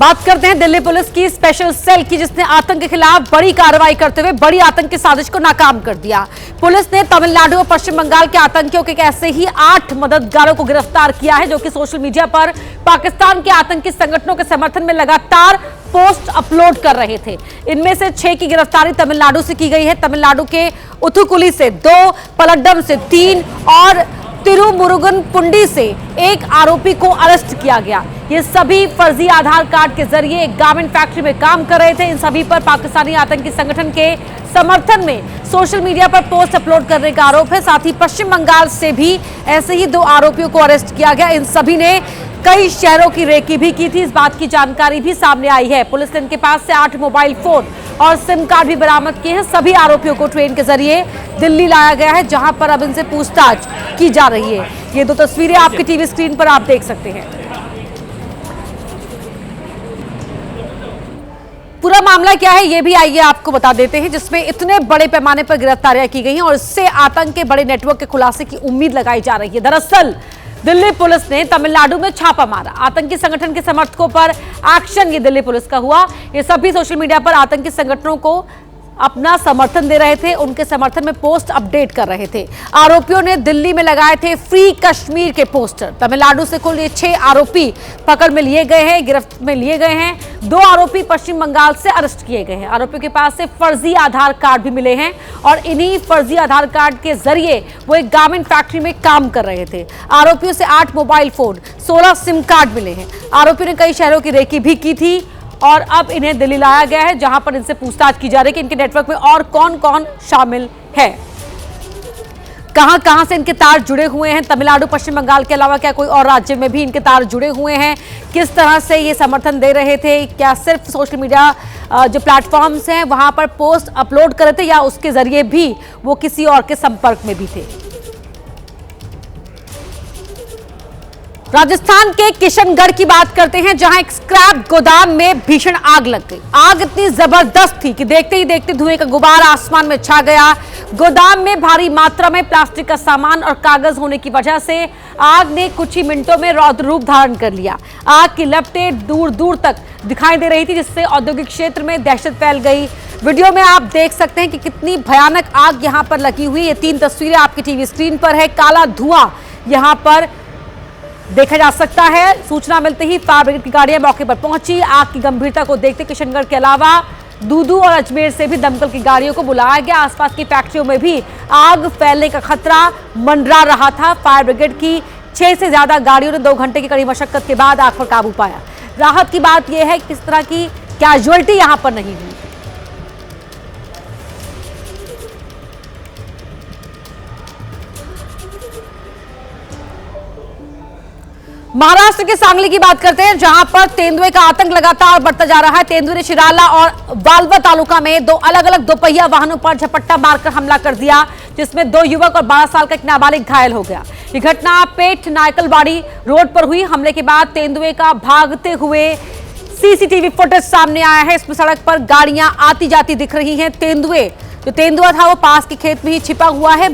बात करते हैं दिल्ली पुलिस की स्पेशल सेल की, जिसने आतंक के खिलाफ बड़ी कार्रवाई करते हुए बड़ी आतंक की साजिश को नाकाम कर दिया। पुलिस ने तमिलनाडु और पश्चिम बंगाल के आतंकियों के ऐसे ही 8 मददगारों को गिरफ्तार किया है, जो कि सोशल मीडिया पर पाकिस्तान के आतंकी संगठनों के समर्थन में लगातार पोस्ट अपलोड कर रहे थे। इनमें से 6 की गिरफ्तारी तमिलनाडु से की गई है। तमिलनाडु के उथुकुली से 2, पलड्डम से 3 और तिरुमुरुगनपुंडी से 1 आरोपी को अरेस्ट किया गया। ये सभी फर्जी आधार कार्ड के जरिए एक गारमेंट फैक्ट्री में काम कर रहे थे। इन सभी पर पाकिस्तानी आतंकी संगठन के समर्थन में सोशल मीडिया पर पोस्ट अपलोड करने का आरोप है। साथ ही पश्चिम बंगाल से भी ऐसे ही 2 आरोपियों को अरेस्ट किया गया। इन सभी ने कई शहरों की रेकी भी की थी। इस बात की जानकारी भी सामने आई है। पुलिस ने इनके पास से 8 मोबाइल फोन और सिम कार्ड भी बरामद किए हैं। सभी आरोपियों को ट्रेन के जरिए दिल्ली लाया गया है, जहां पर अब इनसे पूछताछ की जा रही है। ये 2 तस्वीरें आपकी टीवी स्क्रीन पर आप देख सकते हैं। पूरा मामला क्या है ये भी आइए आपको बता देते हैं, जिसमें इतने बड़े पैमाने पर गिरफ्तारियां की गई हैं और इससे आतंक के बड़े नेटवर्क के खुलासे की उम्मीद लगाई जा रही है। दरअसल दिल्ली पुलिस ने तमिलनाडु में छापा मारा। आतंकी संगठन के समर्थकों पर एक्शन ये दिल्ली पुलिस का हुआ। ये सभी सोशल मीडिया पर आतंकी संगठनों को अपना समर्थन दे रहे थे, उनके समर्थन में पोस्ट अपडेट कर रहे थे। आरोपियों ने दिल्ली में लगाए थे फ्री कश्मीर के पोस्टर। तमिलनाडु से कुल ये 6 आरोपी पकड़ में लिए गए हैं, गिरफ्त में लिए गए हैं। 2 आरोपी पश्चिम बंगाल से अरेस्ट किए गए हैं। आरोपियों के पास से फर्जी आधार कार्ड भी मिले हैं और इन्हीं फर्जी आधार कार्ड के जरिए वो एक गारमेंट फैक्ट्री में काम कर रहे थे। आरोपियों से 8 मोबाइल फोन, 16 सिम कार्ड मिले हैं। आरोपियों ने कई शहरों की रेकी भी की थी और अब इन्हें दिल्ली लाया गया है, जहां पर इनसे पूछताछ की जा रही है कि इनके नेटवर्क में और कौन-कौन शामिल है, कहां-कहां से इनके तार जुड़े हुए हैं। तमिलनाडु, पश्चिम बंगाल के अलावा क्या कोई और राज्य में भी इनके तार जुड़े हुए हैं, किस तरह से ये समर्थन दे रहे थे, क्या सिर्फ सोशल मीडिया जो प्लेटफॉर्म्स हैं वहां पर पोस्ट अपलोड कर रहे थे या उसके जरिए भी वो किसी और के संपर्क में भी थे। राजस्थान के किशनगढ़ की बात करते हैं, जहां एक स्क्रैप गोदाम में भीषण आग लग गई। आग इतनी जबरदस्त थी कि देखते ही देखते धुएं का गुबार आसमान में छा गया। गोदाम में भारी मात्रा में प्लास्टिक का सामान और कागज होने की वजह से आग ने कुछ ही मिनटों में रौद्र रूप धारण कर लिया। आग की लपटें दूर दूर तक दिखाई दे रही थी, जिससे औद्योगिक क्षेत्र में दहशत फैल गई। वीडियो में आप देख सकते हैं कि कितनी भयानक आग यहां पर लगी हुई। ये 3 तस्वीरें आपकी टीवी स्क्रीन पर है। काला धुआं यहां पर देखा जा सकता है। सूचना मिलते ही फायर ब्रिगेड की गाड़ियां मौके पर पहुंची। आग की गंभीरता को देखते किशनगढ़ के अलावा दूदू और अजमेर से भी दमकल की गाड़ियों को बुलाया गया। आसपास की फैक्ट्रियों में भी आग फैलने का खतरा मंडरा रहा था। फायर ब्रिगेड की 6 से ज्यादा गाड़ियों ने 2 घंटे की कड़ी मशक्कत के बाद आग पर काबू पाया। राहत की बात यह है कि किस तरह की कैजुअल्टी यहां पर नहीं हुई। महाराष्ट्र के सांगली की बात करते हैं, जहां पर तेंदुए का आतंक लगातार बढ़ता जा रहा है। तेंदुए ने शिराला और वाल्वा तालुका में 2 अलग-अलग दोपहिया वाहनों पर झपट्टा मारकर हमला कर दिया, जिसमें 2 युवक और 12 साल का एक नाबालिग घायल हो गया। ये घटना पेठ नायकलवाड़ी रोड पर हुई। हमले के बाद तेंदुए का भागते हुए सीसीटीवी फुटेज सामने आया है। इसमें सड़क पर गाड़ियां आती जाती दिख रही हैं। तेंदुआ था वो पास के खेत में ही छिपा हुआ है।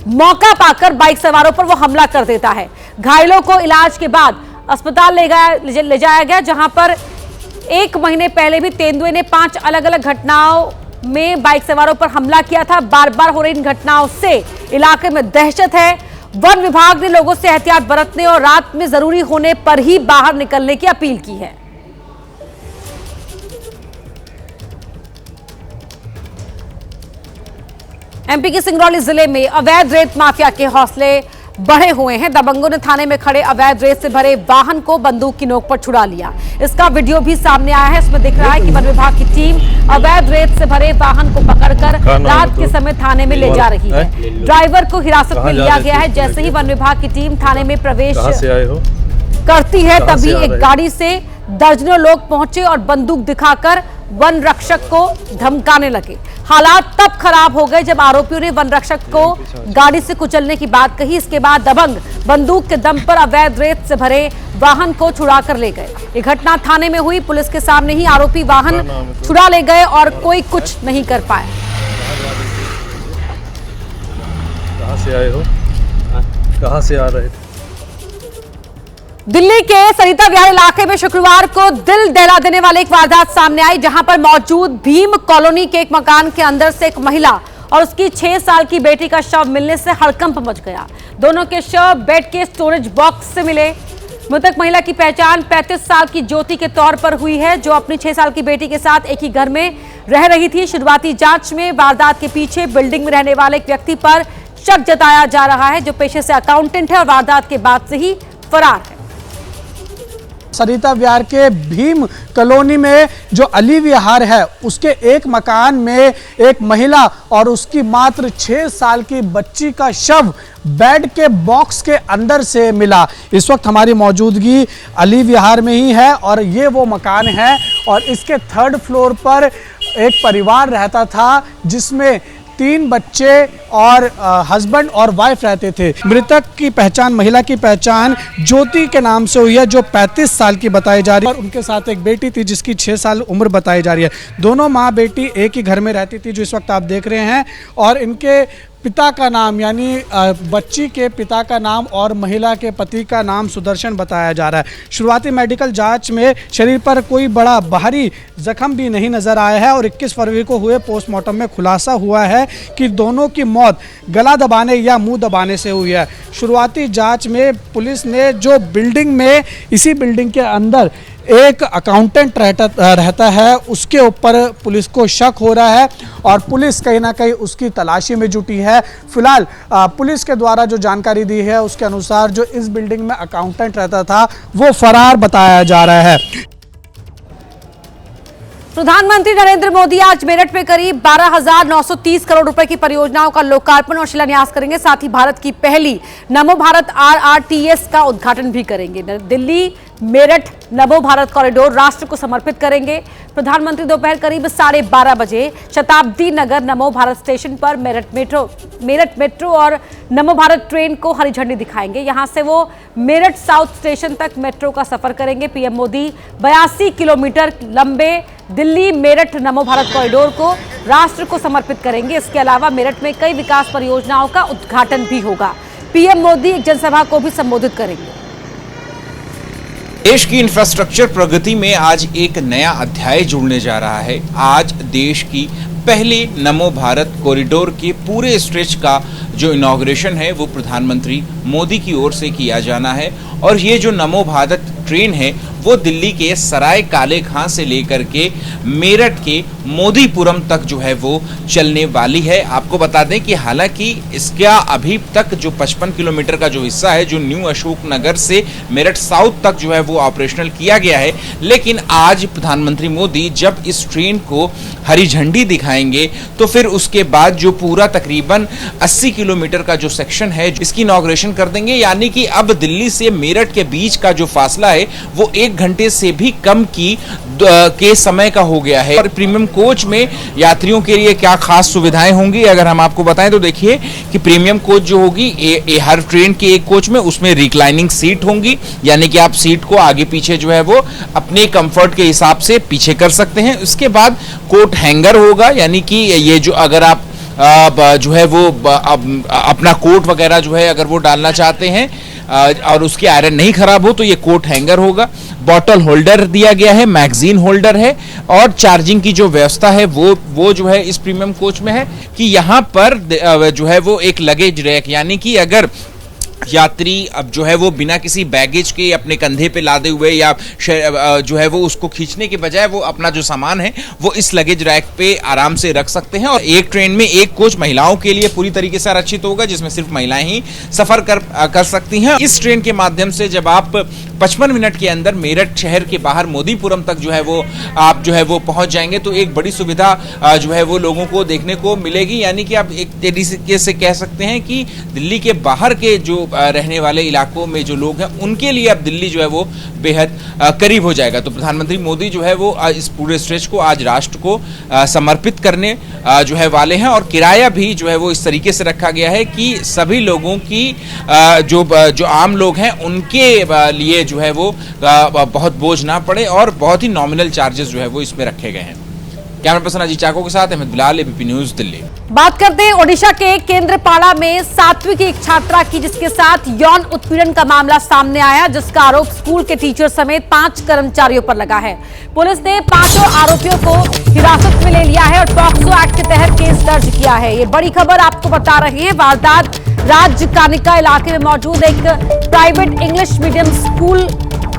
मौका पाकर बाइक सवारों पर वो हमला कर देता है। घायलों को इलाज के बाद अस्पताल ले जाया गया, जहां पर 1 महीने पहले भी तेंदुए ने 5 अलग-अलग घटनाओं में बाइक सवारों पर हमला किया था। बार-बार हो रही इन घटनाओं से इलाके में दहशत है। वन विभाग ने लोगों से एहतियात बरतने और रात में जरूरी होने पर ही बाहर निकलने की अपील की है। एमपी के सिंगरौली जिले में अवैध रेत माफिया के हौसले बढ़े हुए हैं। दबंगों ने थाने में खड़े अवैध रेत से भरे वाहन को बंदूक की नोक पर छुड़ा लिया। इसका वीडियो भी सामने आया है। इसमें दिख रहा है कि वन विभाग की टीम अवैध रेत से भरे वाहन को पकड़कर रात के समय थाने में ले जा रही है। ड्राइवर को हिरासत में लिया गया है। जैसे ही वन विभाग की टीम थाने में प्रवेश करती है, तभी एक गाड़ी से दर्जनों लोग पहुंचे और बंदूक दिखाकर वन रक्षक को धमकाने लगे। हालात तब खराब हो गए जब आरोपियों ने वन रक्षक को गाड़ी से कुचलने की बात कही। इसके बाद दबंग बंदूक के दम पर अवैध रेत से भरे वाहन को छुड़ा कर ले गए। ये घटना थाने में हुई। पुलिस के सामने ही आरोपी वाहन छुड़ा ले गए और कोई कुछ नहीं कर पाए। कहां से आए हो? कहां से आ रहे थे? दिल्ली के सरिता विहार इलाके में शुक्रवार को दिल दहला देने वाली एक वारदात सामने आई, जहां पर मौजूद भीम कॉलोनी के एक मकान के अंदर से एक महिला और उसकी 6 साल की बेटी का शव मिलने से हड़कंप मच गया। दोनों के शव बेड के स्टोरेज बॉक्स से मिले। मृतक महिला की पहचान 35 साल की ज्योति के तौर पर हुई है, जो अपनी 6 साल की बेटी के साथ एक ही घर में रह रही थी। शुरुआती जांच में वारदात के पीछे बिल्डिंग में रहने वाले एक व्यक्ति पर शक जताया जा रहा है, जो पेशे से अकाउंटेंट है और वारदात के बाद से ही फरार है। सरिता विहार के भीम कॉलोनी में जो अली विहार है, उसके एक मकान में एक महिला और उसकी मात्र 6 साल की बच्ची का शव बेड के बॉक्स के अंदर से मिला। इस वक्त हमारी मौजूदगी अली विहार में ही है और ये वो मकान है और इसके 3rd फ्लोर पर एक परिवार रहता था, जिसमें 3 बच्चे और हस्बैंड और वाइफ रहते थे। मृतक की पहचान, महिला की पहचान ज्योति के नाम से हुई है, जो 35 साल की बताई जा रही है और उनके साथ एक बेटी थी जिसकी 6 साल उम्र बताई जा रही है। दोनों माँ बेटी एक ही घर में रहती थी, जो इस वक्त आप देख रहे हैं। और इनके पिता का नाम, यानी बच्ची के पिता का नाम और महिला के पति का नाम सुदर्शन बताया जा रहा है। शुरुआती मेडिकल जांच में शरीर पर कोई बड़ा बाहरी जख्म भी नहीं नजर आया है और 21 फरवरी को हुए पोस्टमार्टम में खुलासा हुआ है कि दोनों की मौत गला दबाने या मुंह दबाने से हुई है। शुरुआती जांच में पुलिस ने जो बिल्डिंग में, इसी बिल्डिंग के अंदर एक अकाउंटेंट रहता है, उसके ऊपर पुलिस को शक हो रहा है और पुलिस कहीं ना कहीं उसकी तलाशी में जुटी है। फिलहाल पुलिस के द्वारा जो जानकारी दी है, उसके अनुसार जो इस बिल्डिंग में अकाउंटेंट रहता था वो फरार बताया जा रहा है। प्रधानमंत्री नरेंद्र मोदी आज मेरठ में करीब 12,930 करोड़ रुपए की परियोजनाओं का लोकार्पण और शिलान्यास करेंगे। साथ ही भारत की पहली नमो भारत RRTS का उद्घाटन भी करेंगे। दिल्ली मेरठ नमो भारत कॉरिडोर राष्ट्र को समर्पित करेंगे। प्रधानमंत्री दोपहर करीब 12:30 बजे शताब्दी नगर नमो भारत स्टेशन पर मेरठ मेट्रो और नमो भारत ट्रेन को हरी झंडी दिखाएंगे। यहां से वो मेरठ साउथ स्टेशन तक मेट्रो का सफर करेंगे। पीएम मोदी 82 किलोमीटर लंबे दिल्ली मेरठ नमो भारत कॉरिडोर को राष्ट्र को समर्पित करेंगे। इसके अलावा मेरठ में कई विकास परियोजनाओं का उद्घाटन भी होगा। पीएम मोदी एक जनसभा को भी संबोधित करेंगे। देश की इंफ्रास्ट्रक्चर प्रगति में आज एक नया अध्याय जुड़ने जा रहा है। आज देश की पहले नमो भारत कॉरिडोर के पूरे स्ट्रेच का जो इनॉग्रेशन है वो प्रधानमंत्री मोदी की ओर से किया जाना है। और ये जो नमो भारत ट्रेन है वो दिल्ली के सराय काले खां से लेकर के मेरठ के मोदीपुरम तक जो है वो चलने वाली है। आपको बता दें कि हालांकि इसका अभी तक जो 55 किलोमीटर का जो हिस्सा है, जो न्यू अशोक नगर से मेरठ साउथ तक जो है वो ऑपरेशनल किया गया है, लेकिन आज प्रधानमंत्री मोदी जब इस ट्रेन को हरी झंडी दिखाएंगे तो फिर उसके बाद जो पूरा तकरीबन 80 किलोमीटर का जो सेक्शन है इसकी इनॉग्रेशन कर देंगे। यानी कि अब दिल्ली से मेरठ के बीच का जो फासला है वो 1 घंटे से भी कम के समय का हो गया है। और प्रीमियम कोच में यात्रियों के लिए क्या खास सुविधाएं होंगी, अगर हम आपको बताएं तो देखिए कि प्रीमियम कोच जो होगी, हर ट्रेन के एक कोच में उसमें रिक्लाइनिंग सीट होंगी, यानी कि आप सीट को आगे पीछे जो है वो अपने कंफर्ट के हिसाब से पीछे कर सकते हैं। उसके बाद कोट हैंगर होगा, यानी कि ये जो अगर आप जो है वो अपना कोट वगैरह जो है अगर वो डालना चाहते हैं और उसकी आयरन नहीं खराब हो तो ये कोट हैंगर होगा। बॉटल होल्डर दिया गया है, मैगजीन होल्डर है और चार्जिंग की जो व्यवस्था है वो जो है इस प्रीमियम कोच में है कि यहाँ पर जो है वो एक लगेज रैक, यानी कि अगर यात्री अब जो है वो बिना किसी बैगेज के अपने कंधे पे लादे हुए या जो है वो उसको खींचने के बजाय वो अपना जो सामान है वो इस लगेज रैक पे आराम से रख सकते हैं। और एक ट्रेन में एक कोच महिलाओं के लिए पूरी तरीके से आरक्षित होगा, जिसमें सिर्फ महिलाएं ही सफर कर सकती हैं। इस ट्रेन के माध्यम से जब आप 55 मिनट के अंदर मेरठ शहर के बाहर मोदीपुरम तक जो है वो आप जो है वो पहुंच जाएंगे, तो एक बड़ी सुविधा जो है वो लोगों को देखने को मिलेगी। यानी कि आप एक तरीके से कह सकते हैं कि दिल्ली के बाहर के जो रहने वाले इलाकों में जो लोग हैं उनके लिए अब दिल्ली जो है वो बेहद करीब हो जाएगा। तो प्रधानमंत्री मोदी जो है वो इस पूरे स्ट्रेच को आज राष्ट्र को समर्पित करने जो है वाले हैं। और किराया भी जो है वो इस तरीके से रखा गया है कि सभी लोगों की जो आम लोग हैं उनके लिए जो है वो बहुत बोझ ना पड़े और बहुत ही नॉमिनल चार्जेस जो है वो इसमें रखे गए हैं। कैमरा पर्सन अजीत चाको के साथ अहमद बिलाल, एबीपी न्यूज़, दिल्ली। बात करते हैं ओडिशा के केंद्रपाड़ा में 7वीं की एक छात्रा की जिसके साथ यौन उत्पीड़न का मामला सामने आया, जिसका आरोप स्कूल के टीचर समेत 5 कर्मचारियों पर लगा है। पुलिस ने 5 आरोपियों को हिरासत में ले लिया है और पॉक्सो एक्ट के तहत केस दर्ज किया है। ये बड़ी खबर आपको बता रहे हैं। वारदात राजकानिका इलाके में मौजूद एक प्राइवेट इंग्लिश मीडियम स्कूल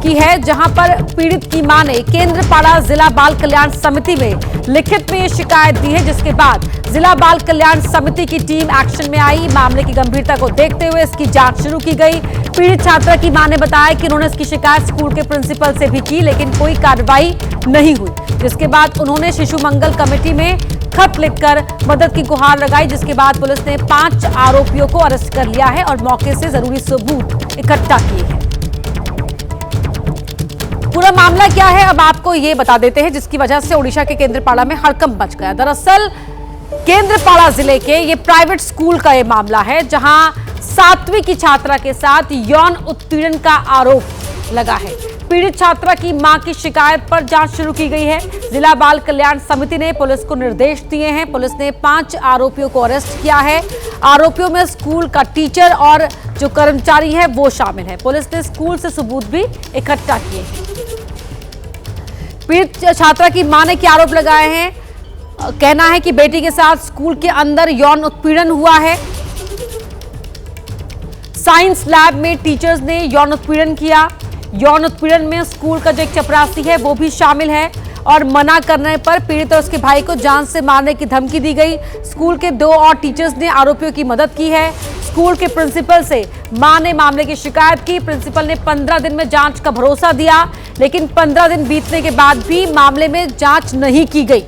की है, जहां पर पीड़ित की मां ने केंद्रपाड़ा जिला बाल कल्याण समिति में लिखित में शिकायत दी है, जिसके बाद जिला बाल कल्याण समिति की टीम एक्शन में आई। मामले की गंभीरता को देखते हुए इसकी जांच शुरू की गई। पीड़ित छात्रा की मां ने बताया कि उन्होंने इसकी शिकायत स्कूल के प्रिंसिपल से भी की, लेकिन कोई कार्रवाई नहीं हुई, जिसके बाद उन्होंने शिशु मंगल कमेटी में खत लिखकर मदद की गुहार लगाई, जिसके बाद पुलिस ने 5 आरोपियों को अरेस्ट कर लिया है और मौके से जरूरी सबूत इकट्ठा किए हैं। पूरा मामला क्या है अब आपको ये बता देते हैं, जिसकी वजह से ओडिशा के केंद्रपाड़ा में हड़कंप मच गया। दरअसल केंद्रपाड़ा जिले के ये प्राइवेट स्कूल का ये मामला है, जहां 7वीं की छात्रा के साथ यौन उत्पीड़न का आरोप लगा है। पीड़ित छात्रा की मां की शिकायत पर जांच शुरू की गई है। जिला बाल कल्याण समिति ने पुलिस को निर्देश दिए हैं। पुलिस ने 5 आरोपियों को अरेस्ट किया है। आरोपियों में स्कूल का टीचर और जो कर्मचारी है वो शामिल है। पुलिस ने स्कूल से सबूत भी इकट्ठा किए हैं। पीड़ित छात्रा की मां ने क्या आरोप लगाए हैं? कहना है कि बेटी के साथ स्कूल के अंदर यौन उत्पीड़न हुआ है। साइंस लैब में टीचर्स ने यौन उत्पीड़न किया। यौन उत्पीड़न में स्कूल का जो एक चपरासी है वो भी शामिल है और मना करने पर पीड़ित और उसके भाई को जान से मारने की धमकी दी गई। स्कूल के 2 और टीचर्स ने आरोपियों की मदद की है। स्कूल के प्रिंसिपल से मां ने मामले की शिकायत की। प्रिंसिपल ने 15 दिन में जांच का भरोसा दिया, लेकिन 15 दिन बीतने के बाद भी मामले में जांच नहीं की गई।